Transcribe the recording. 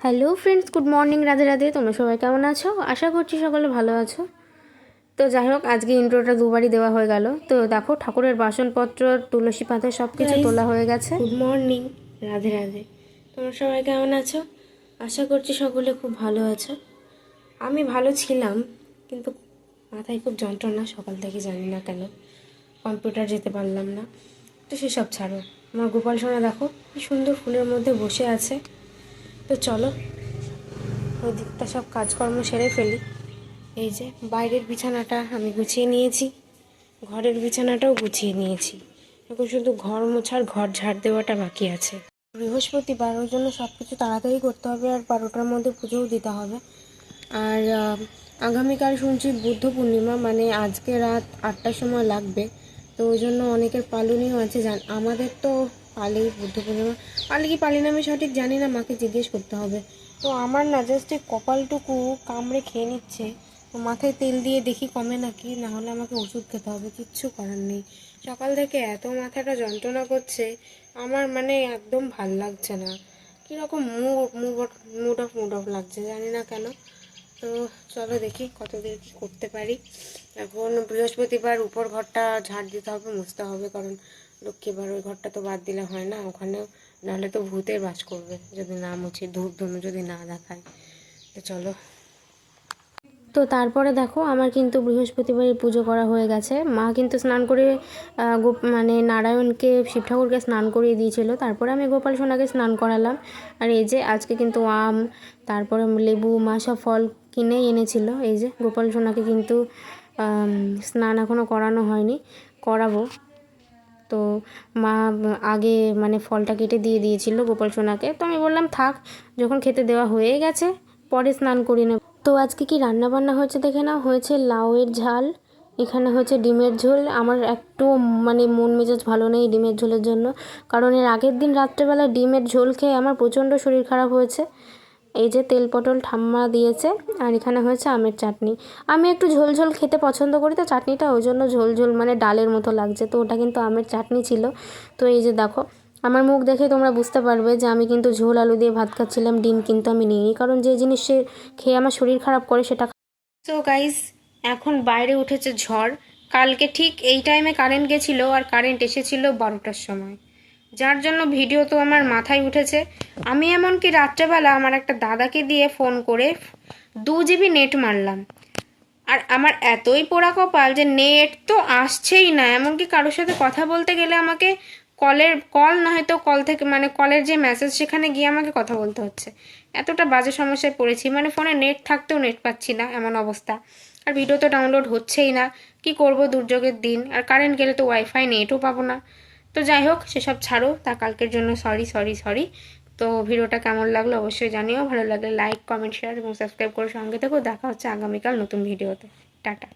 Hello friends, good morning, Radhe Radhe. তোমরা সবাই কেমন আছো? আশা করছি সকলে ভালো আছো। তো যাই হোক, আজকে ইন্ট্রোটা দুবারই দেওয়া হয়ে গেল। তো দেখো, ঠাকুরের বাসনপত্র, তুলসী পাতা সব কিছু তোলা হয়ে গেছে। Good morning, Radhe Radhe. তোমরা সবাই কেমন আছো? আশা করছি সকলে খুব ভালো আছো। আমি ভালো ছিলাম, কিন্তু মাথায় খুব যন্ত্রণা সকাল থেকে, জানি না কেন। কম্পিউটার যেতে পারলাম না। তো সেসব ছাড়ো, আমার গোপাল সোনা দেখো কি সুন্দর ফুলের মধ্যে বসে আছে। তো চলো ওই দিকটা সব কাজকর্ম সেরে ফেলি। এই যে বাইরের বিছানাটা আমি গুছিয়ে নিয়েছি, ঘরের বিছানাটাও গুছিয়ে নিয়েছি। এখন শুধু ঘর মোছার, ঘর ঝাড় দেওয়াটা বাকি আছে। বৃহস্পতিবার, ওই জন্য সব কিছু তাড়াতাড়ি করতে হবে, আর 12টার মধ্যে পুজোও দিতে হবে। আর আগামীকাল শুনছি বুদ্ধ পূর্ণিমা, মানে আজকে রাত 8টার সময় লাগবে। তো ওই জন্য অনেকের পালনীয় আছে। আমাদের তো পালি বুদ্ধ পূর্ণিমা, পালি কি পালি না আমি সঠিক জানি না, মাকে জিজ্ঞেস করতে হবে। তো আমার না জাস্ট এই কপালটুকু কামড়ে খেয়ে নিচ্ছে। তো মাথায় তেল দিয়ে দেখি কমে নাকি, না হলে আমাকে ওষুধ খেতে হবে, কিচ্ছু করার নেই। সকাল থেকে এত মাথাটা যন্ত্রণা করছে আমার, মানে একদম ভাল লাগছে না। কীরকম মুড অফ লাগছে, জানি না কেন। তো চলো দেখি কতদিন কী করতে পারি। এখন বৃহস্পতিবার উপর ঘরটা ঝাড় দিতে হবে, মুছতে হবে, কারণ লক্ষ্মীবার ওই ঘরটা তো বাদ দিলে হয় না, ওখানেও নাহলে তো ভূতের বাস করবে যদি না মুছি, ধূপ ধুনো যদি না দেখায়। তো চলো। তো তারপরে দেখো, আমার কিন্তু বৃহস্পতিবারের পুজো করা হয়ে গেছে। মা কিন্তু স্নান করে মানে নারায়ণকে, শিব ঠাকুরকে স্নান করিয়ে দিয়েছিল। তারপরে আমি গোপাল সোনাকে স্নান করালাম। আর এই যে আজকে কিন্তু আম, তারপরে লেবু, মা সব ফল কিনেই এনেছিল। এই যে গোপাল সোনাকে কিন্তু স্নান এখনও করানো হয়নি, করাবো। তো মা আগে মানে ফলটা কেটে দিয়ে দিয়েছিল গোপাল সোনাকে। তো আমি বললাম থাক, যখন খেতে দেওয়া হয়ে গেছে পরে স্নান করি নেব। তো আজকে কি রান্না বান্না হয়েছে দেখে নাও। হয়েছে লাউয়ের ঝাল, এখানে হয়েছে ডিমের ঝোল। আমার একটু মানে মন মেজাজ ভালো নেই ডিমের ঝোলের জন্য, কারণ এর আগের দিন রাত্রেবেলা ডিমের ঝোল খেয়ে আমার প্রচণ্ড শরীর খারাপ হয়েছে। এই যে তেল পটল ঠাম্মা দিয়েছে, আর এখানে হয়েছে আমের চাটনি। আমি একটু ঝোল ঝোল খেতে পছন্দ করি, তো চাটনিটা ওই জন্য ঝোল ঝোল মানে ডালের মতো লাগছে। তো ওটা কিন্তু আমের চাটনি ছিল। তো এই যে দেখো, আমার মুখ দেখে তোমরা বুঝতে পারবে যে আমি কিন্তু ঝোল আলু দিয়ে ভাত খাচ্ছিলাম, ডিম কিন্তু আমি নিইনি, কারণ যে জিনিস খেয়ে আমার শরীর খারাপ করে সেটা। সো গাইস, এখন বাইরে উঠেছে ঝড়। কালকে ঠিক এই টাইমে কারেন্ট গেছিলো, আর কারেন্ট এসেছিল 12টার সময়, যার জন্য ভিডিও তো আমার মাথায় উঠেছে। আমি এমনকি রাত্রেবেলা আমার একটা দাদাকে দিয়ে ফোন করে 2 GB নেট মারলাম। আর আমার এতই পোড়া কপাল যে নেট তো আসছেই না, এমনকি কারোর সাথে কথা বলতে গেলে আমাকে কল না হয়তো কল থেকে মানে কলের যে মেসেজ সেখানে গিয়ে আমাকে কথা বলতে হচ্ছে। এতটা বাজে সমস্যায় পড়েছি, মানে ফোনে নেট থাকতেও নেট পাচ্ছি না, এমন অবস্থা। আর ভিডিও তো ডাউনলোড হচ্ছেই না। কি করব, দুর্যোগের দিন, আর কারেন্ট গেলে তো ওয়াইফাই নেটও পাবো না। তো যাই হোক, সেসব ছাড়ো, তা কালকের জন্য সরি সরি সরি। তো ভিডিওটা কেমন লাগলো অবশ্যই জানিও, ভালো লাগলে লাইক, কমেন্ট, শেয়ার এবং সাবস্ক্রাইব করে সঙ্গে থেকো। দেখা হচ্ছে আগামীকাল নতুন ভিডিওতে। টাটা।